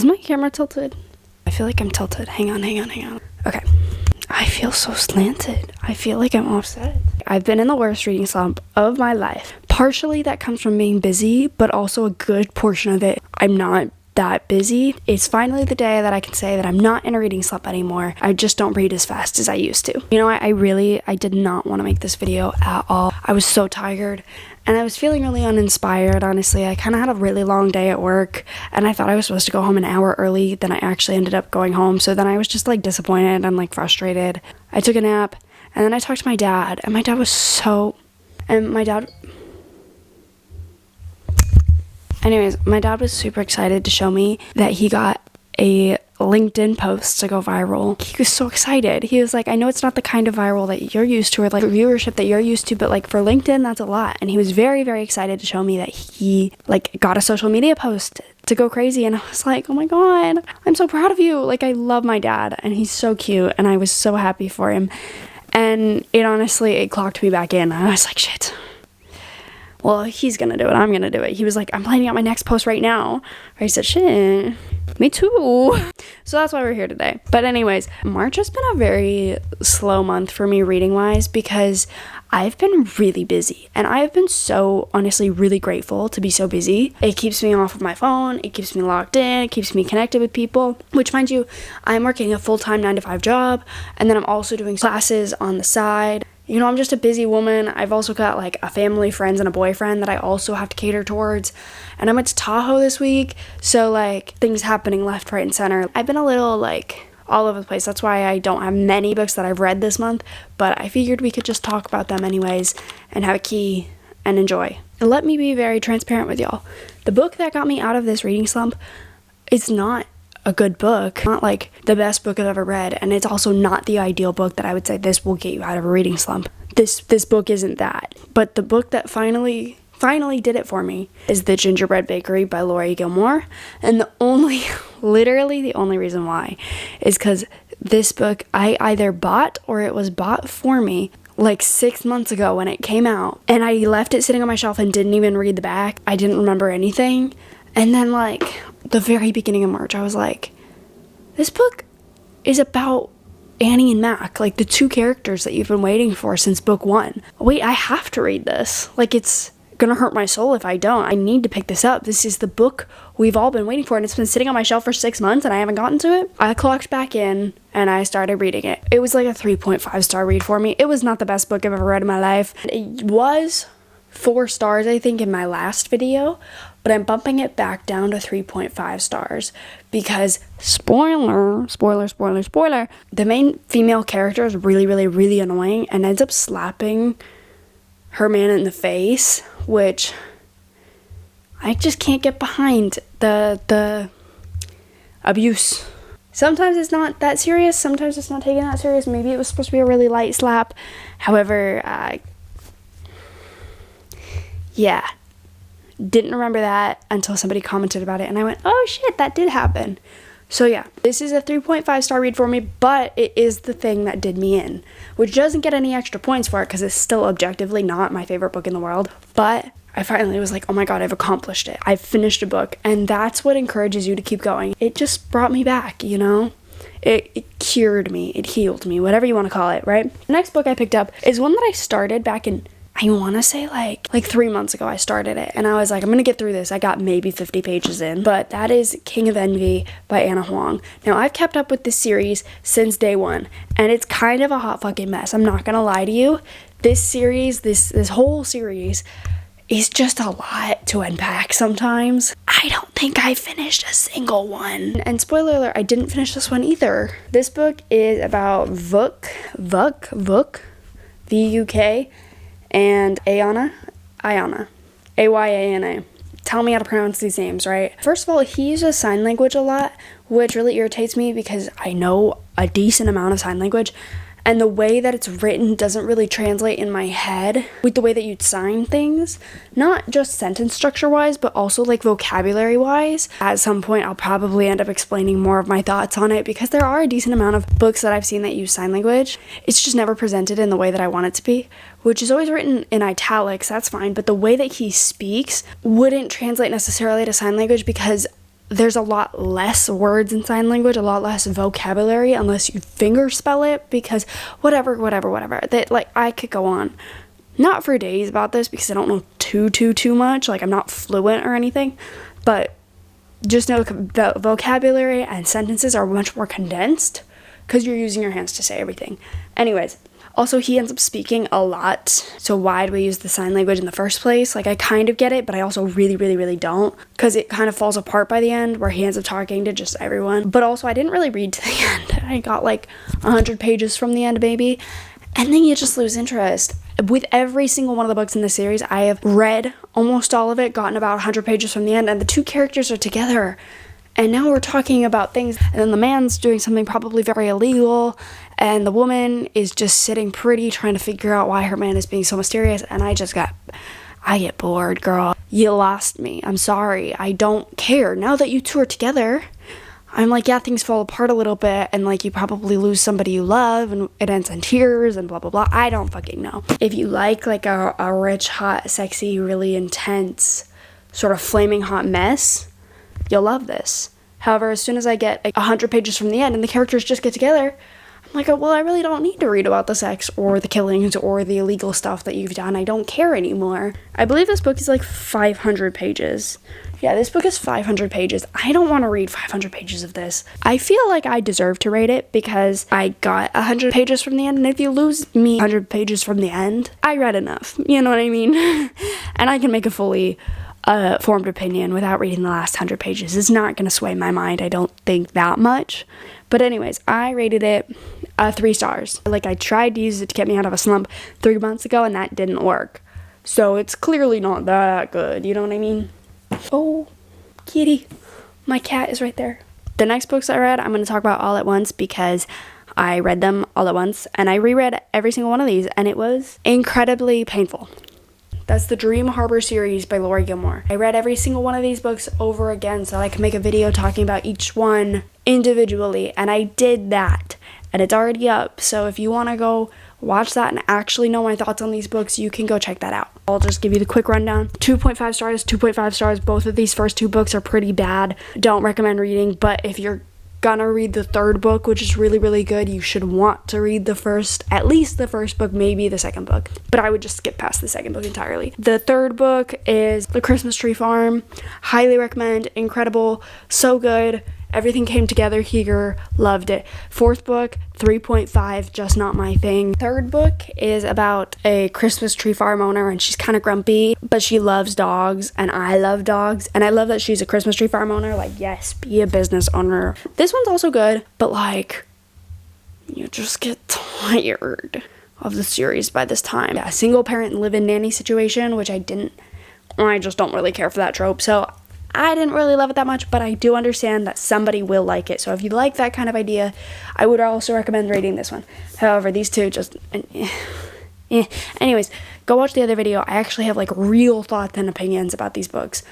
Is my camera tilted? I feel like I'm tilted. Hang on. Okay. I feel so slanted. I feel like I'm offset. I've been in the worst reading slump of my life. Partially that comes from being busy, but also a good portion of it, I'm not that busy. It's finally the day that I can say that I'm not in a reading slump anymore. I just don't read as fast as I used to. You know what? I did not want to make this video at all. I was so tired and I was feeling really uninspired, honestly. I kind of had a really long day at work and I thought I was supposed to go home an hour early. Then I actually ended up going home. So then I was just like disappointed and like frustrated. I took a nap and then I talked to my dad, and my dad was my dad was super excited to show me that he got a LinkedIn post to go viral. He was so excited. He was like, I know it's not the kind of viral that you're used to or like viewership that you're used to, but like for LinkedIn, that's a lot. And he was very, very excited to show me that he like got a social media post to go crazy. And I was like, oh my God, I'm so proud of you. Like, I love my dad and he's so cute and I was so happy for him. And it clocked me back in. I was like, shit. Well, he's gonna do it. I'm gonna do it. He was like, I'm planning out my next post right now. I said, shit, me too. So that's why we're here today. But anyways, March has been a very slow month for me reading wise because I've been really busy and I have been so honestly really grateful to be so busy. It keeps me off of my phone. It keeps me locked in. It keeps me connected with people, which mind you, I'm working a full-time 9-to-5 job. And then I'm also doing classes on the side. You know, I'm just a busy woman. I've also got like a family, friends, and a boyfriend that I also have to cater towards. And I went to Tahoe this week. So like things happening left, right, and center. I've been a little like all over the place. That's why I don't have many books that I've read this month. But I figured we could just talk about them anyways and have a key and enjoy. And let me be very transparent with y'all. The book that got me out of this reading slump, it's not a good book, not like the best book I've ever read, and it's also not the ideal book that I would say this will get you out of a reading slump. This book isn't that, but the book that finally did it for me is The Gingerbread Bakery by Laurie Gilmore, and literally the only reason why is because this book I either bought or it was bought for me like 6 months ago when it came out, and I left it sitting on my shelf and didn't even read the back. I didn't remember anything, and then like the very beginning of March, I was like, this book is about Annie and Mac, like the two characters that you've been waiting for since book 1. Wait, I have to read this. Like, it's gonna hurt my soul if I don't. I need to pick this up. This is the book we've all been waiting for, and it's been sitting on my shelf for 6 months and I haven't gotten to it. I clocked back in and I started reading it. It was like a 3.5 star read for me. It was not the best book I've ever read in my life. It was 4 stars, I think, in my last video, but I'm bumping it back down to 3.5 stars because spoiler, the main female character is really, really, really annoying and ends up slapping her man in the face, which I just can't get behind. The abuse. Sometimes it's not that serious, sometimes it's not taken that serious. Maybe it was supposed to be a really light slap. However, yeah, didn't remember that until somebody commented about it and I went, oh shit, that did happen. So yeah, this is a 3.5 star read for me, but it is the thing that did me in, which doesn't get any extra points for it because it's still objectively not my favorite book in the world. But I finally was like, oh my God, I've accomplished it. I've finished a book, and that's what encourages you to keep going. It just brought me back, you know? It cured me, it healed me, whatever you want to call it, right? The next book I picked up is one that I started back in, I want to say like 3 months ago I started it, and I was like, I'm gonna get through this. I got maybe 50 pages in, but that is King of Envy by Anna Huang. Now, I've kept up with this series since day one, and it's kind of a hot fucking mess. I'm not gonna lie to you. This series, this whole series is just a lot to unpack sometimes. I don't think I finished a single one. And spoiler alert, I didn't finish this one either. This book is about Vuk, V-U-K, and Ayana, A-Y-A-N-A. Tell me how to pronounce these names, right? First of all, he uses sign language a lot, which really irritates me because I know a decent amount of sign language, and the way that it's written doesn't really translate in my head with the way that you'd sign things. Not just sentence structure-wise, but also like vocabulary-wise. At some point, I'll probably end up explaining more of my thoughts on it because there are a decent amount of books that I've seen that use sign language. It's just never presented in the way that I want it to be, which is always written in italics, that's fine, but the way that he speaks wouldn't translate necessarily to sign language because there's a lot less words in sign language, a lot less vocabulary unless you finger spell it, because whatever. That, like, I could go on, not for days about this because I don't know too much. Like, I'm not fluent or anything, but just know the vocabulary and sentences are much more condensed because you're using your hands to say everything. Anyways, also, he ends up speaking a lot. So why do we use the sign language in the first place? Like, I kind of get it, but I also really don't, because it kind of falls apart by the end where he ends up talking to just everyone. But also, I didn't really read to the end. I got like 100 pages from the end, maybe. And then you just lose interest. With every single one of the books in the series, I have read almost all of it, gotten about 100 pages from the end, and the two characters are together. And now we're talking about things, and then the man's doing something probably very illegal, and the woman is just sitting pretty trying to figure out why her man is being so mysterious, and I get bored, girl. You lost me. I'm sorry. I don't care. Now that you two are together, I'm like, yeah, things fall apart a little bit, and like, you probably lose somebody you love, and it ends in tears, and blah, blah, blah. I don't fucking know. If you like a rich, hot, sexy, really intense, sort of flaming hot mess, you'll love this. However, as soon as I get 100 pages from the end and the characters just get together, I'm like, oh, well, I really don't need to read about the sex or the killings or the illegal stuff that you've done. I don't care anymore. I believe this book is like 500 pages. Yeah, this book is 500 pages. I don't want to read 500 pages of this. I feel like I deserve to rate it because I got 100 pages from the end, and if you lose me 100 pages from the end, I read enough. You know what I mean? And I can make a fully formed opinion without reading the last 100 pages. It's not going to sway my mind, I don't think, that much. But anyways, I rated it 3 stars. Like, I tried to use it to get me out of a slump 3 months ago, and that didn't work. So it's clearly not that good, you know what I mean? Oh, kitty. My cat is right there. The next books I read, I'm going to talk about all at once because I read them all at once, and I reread every single one of these, and it was incredibly painful. That's the Dream Harbor series by Lori Gilmore. I read every single one of these books over again so I could make a video talking about each one individually, and I did that, and it's already up. So if you want to go watch that and actually know my thoughts on these books, you can go check that out. I'll just give you the quick rundown. 2.5 stars, 2.5 stars. Both of these first 2 books are pretty bad. Don't recommend reading, but if you're gonna read the third book, which is really good, you should want to read at least the first book, maybe the second book, but I would just skip past the second book entirely. The third book is The Christmas Tree Farm. Highly recommend. Incredible. So good. Everything came together here. Loved it. Fourth book, 3.5, just not my thing. Third book is about a Christmas tree farm owner, and she's kind of grumpy, but she loves dogs, and I love dogs, and I love that she's a Christmas tree farm owner. Like, yes, be a business owner. This one's also good, but like, you just get tired of the series by this time. Yeah, single parent live-in nanny situation, which I just don't really care for that trope, so I didn't really love it that much, but I do understand that somebody will like it. So if you like that kind of idea, I would also recommend reading this one. However, these two just... Anyways, go watch the other video. I actually have like real thoughts and opinions about these books.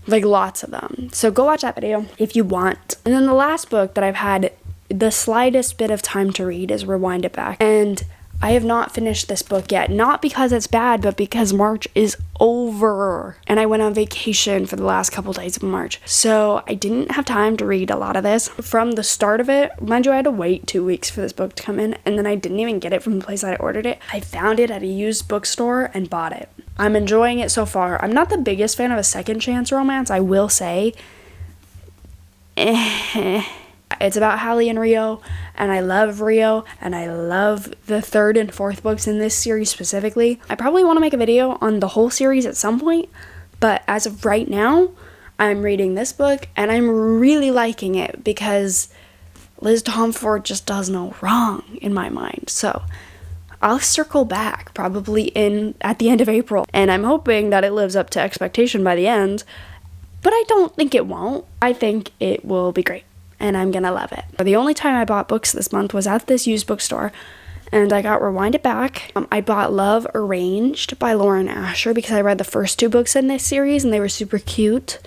Like, lots of them. So go watch that video if you want. And then the last book that I've had the slightest bit of time to read is Rewind It Back. And I have not finished this book yet, not because it's bad, but because March is over, and I went on vacation for the last couple days of March, so I didn't have time to read a lot of this. From the start of it, mind you, I had to wait 2 weeks for this book to come in, and then I didn't even get it from the place I ordered it. I found it at a used bookstore and bought it. I'm enjoying it so far. I'm not the biggest fan of a second chance romance, I will say. It's about Hallie and Rio, and I love Rio, and I love the third and fourth books in this series specifically. I probably want to make a video on the whole series at some point, but as of right now, I'm reading this book, and I'm really liking it because Liz Tomford just does no wrong in my mind. So I'll circle back probably at the end of April, and I'm hoping that it lives up to expectation by the end, but I don't think it won't. I think it will be great, and I'm gonna love it. The only time I bought books this month was at this used bookstore, and I got Rewind It Back. I bought Love Arranged by Lauren Asher because I read the first 2 books in this series, and they were super cute,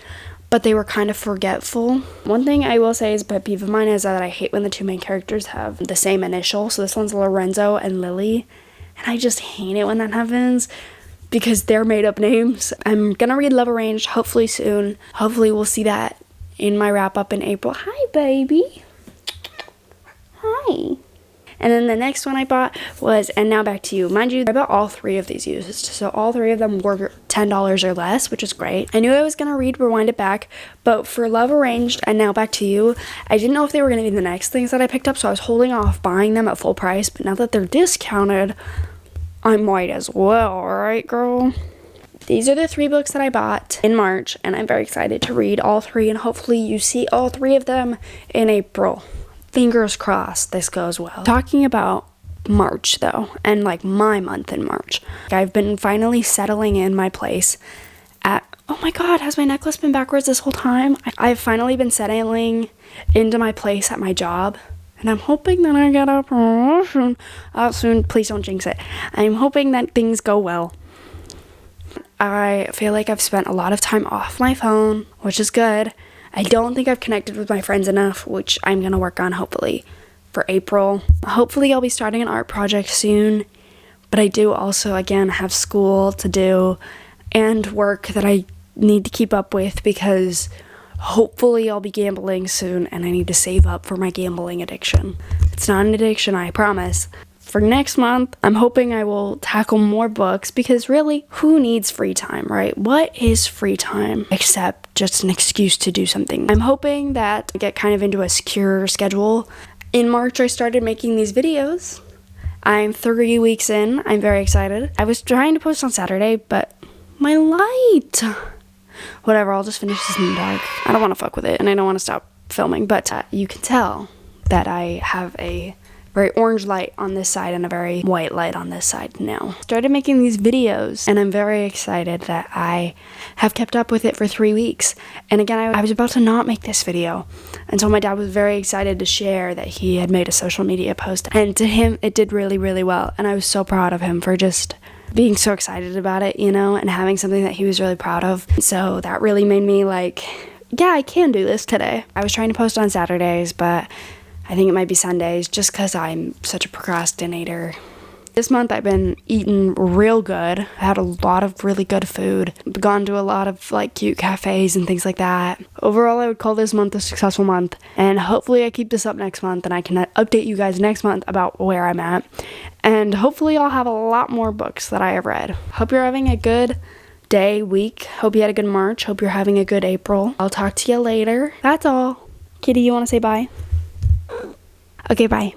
but they were kind of forgetful. One thing I will say is a pet peeve of mine is that I hate when the 2 main characters have the same initial. So this one's Lorenzo and Lily, and I just hate it when that happens because they're made up names. I'm gonna read Love Arranged hopefully soon. Hopefully we'll see that in my wrap up in April. Hi, baby. Hi. And then the next one I bought was And Now Back to You. Mind you, I bought all 3 of these used, so all 3 of them were $10 or less, which is great. I knew I was going to read Rewind It Back, but for Love Arranged and Now Back to You, I didn't know if they were going to be the next things that I picked up, so I was holding off buying them at full price, but now that they're discounted, I might as well, right, girl? These are the 3 books that I bought in March, and I'm very excited to read all 3, and hopefully you see all 3 of them in April. Fingers crossed this goes well. Talking about March though, and like my month in March, I've been finally settling in my place at, oh my god, has my necklace been backwards this whole time? I've finally been settling into my place at my job, and I'm hoping that I get a promotion soon. Please don't jinx it. I'm hoping that things go well. I feel like I've spent a lot of time off my phone, which is good. I don't think I've connected with my friends enough, which I'm going to work on hopefully for April. Hopefully I'll be starting an art project soon, but I do also, again, have school to do and work that I need to keep up with because hopefully I'll be gambling soon and I need to save up for my gambling addiction. It's not an addiction, I promise. For next month, I'm hoping I will tackle more books because really, who needs free time, right? What is free time except just an excuse to do something? I'm hoping that I get kind of into a secure schedule. In March, I started making these videos. I'm 3 weeks in. I'm very excited. I was trying to post on Saturday, but my light. Whatever, I'll just finish this in the dark. I don't want to fuck with it, and I don't want to stop filming, but you can tell that I have a very orange light on this side and a very white light on this side now. Started making these videos and I'm very excited that I have kept up with it for 3 weeks. And again, I was about to not make this video until my dad was very excited to share that he had made a social media post, and to him it did really, really well, and I was so proud of him for just being so excited about it, you know, and having something that he was really proud of. So that really made me like, yeah, I can do this today. I was trying to post on Saturdays, but I think it might be Sundays just because I'm such a procrastinator. This month I've been eating real good. I had a lot of really good food. I've gone to a lot of like cute cafes and things like that. Overall, I would call this month a successful month, and hopefully I keep this up next month and I can update you guys next month about where I'm at. And hopefully I'll have a lot more books that I have read. Hope you're having a good day, week. Hope you had a good March. Hope you're having a good April. I'll talk to you later. That's all. Kitty, you want to say bye? Okay, bye.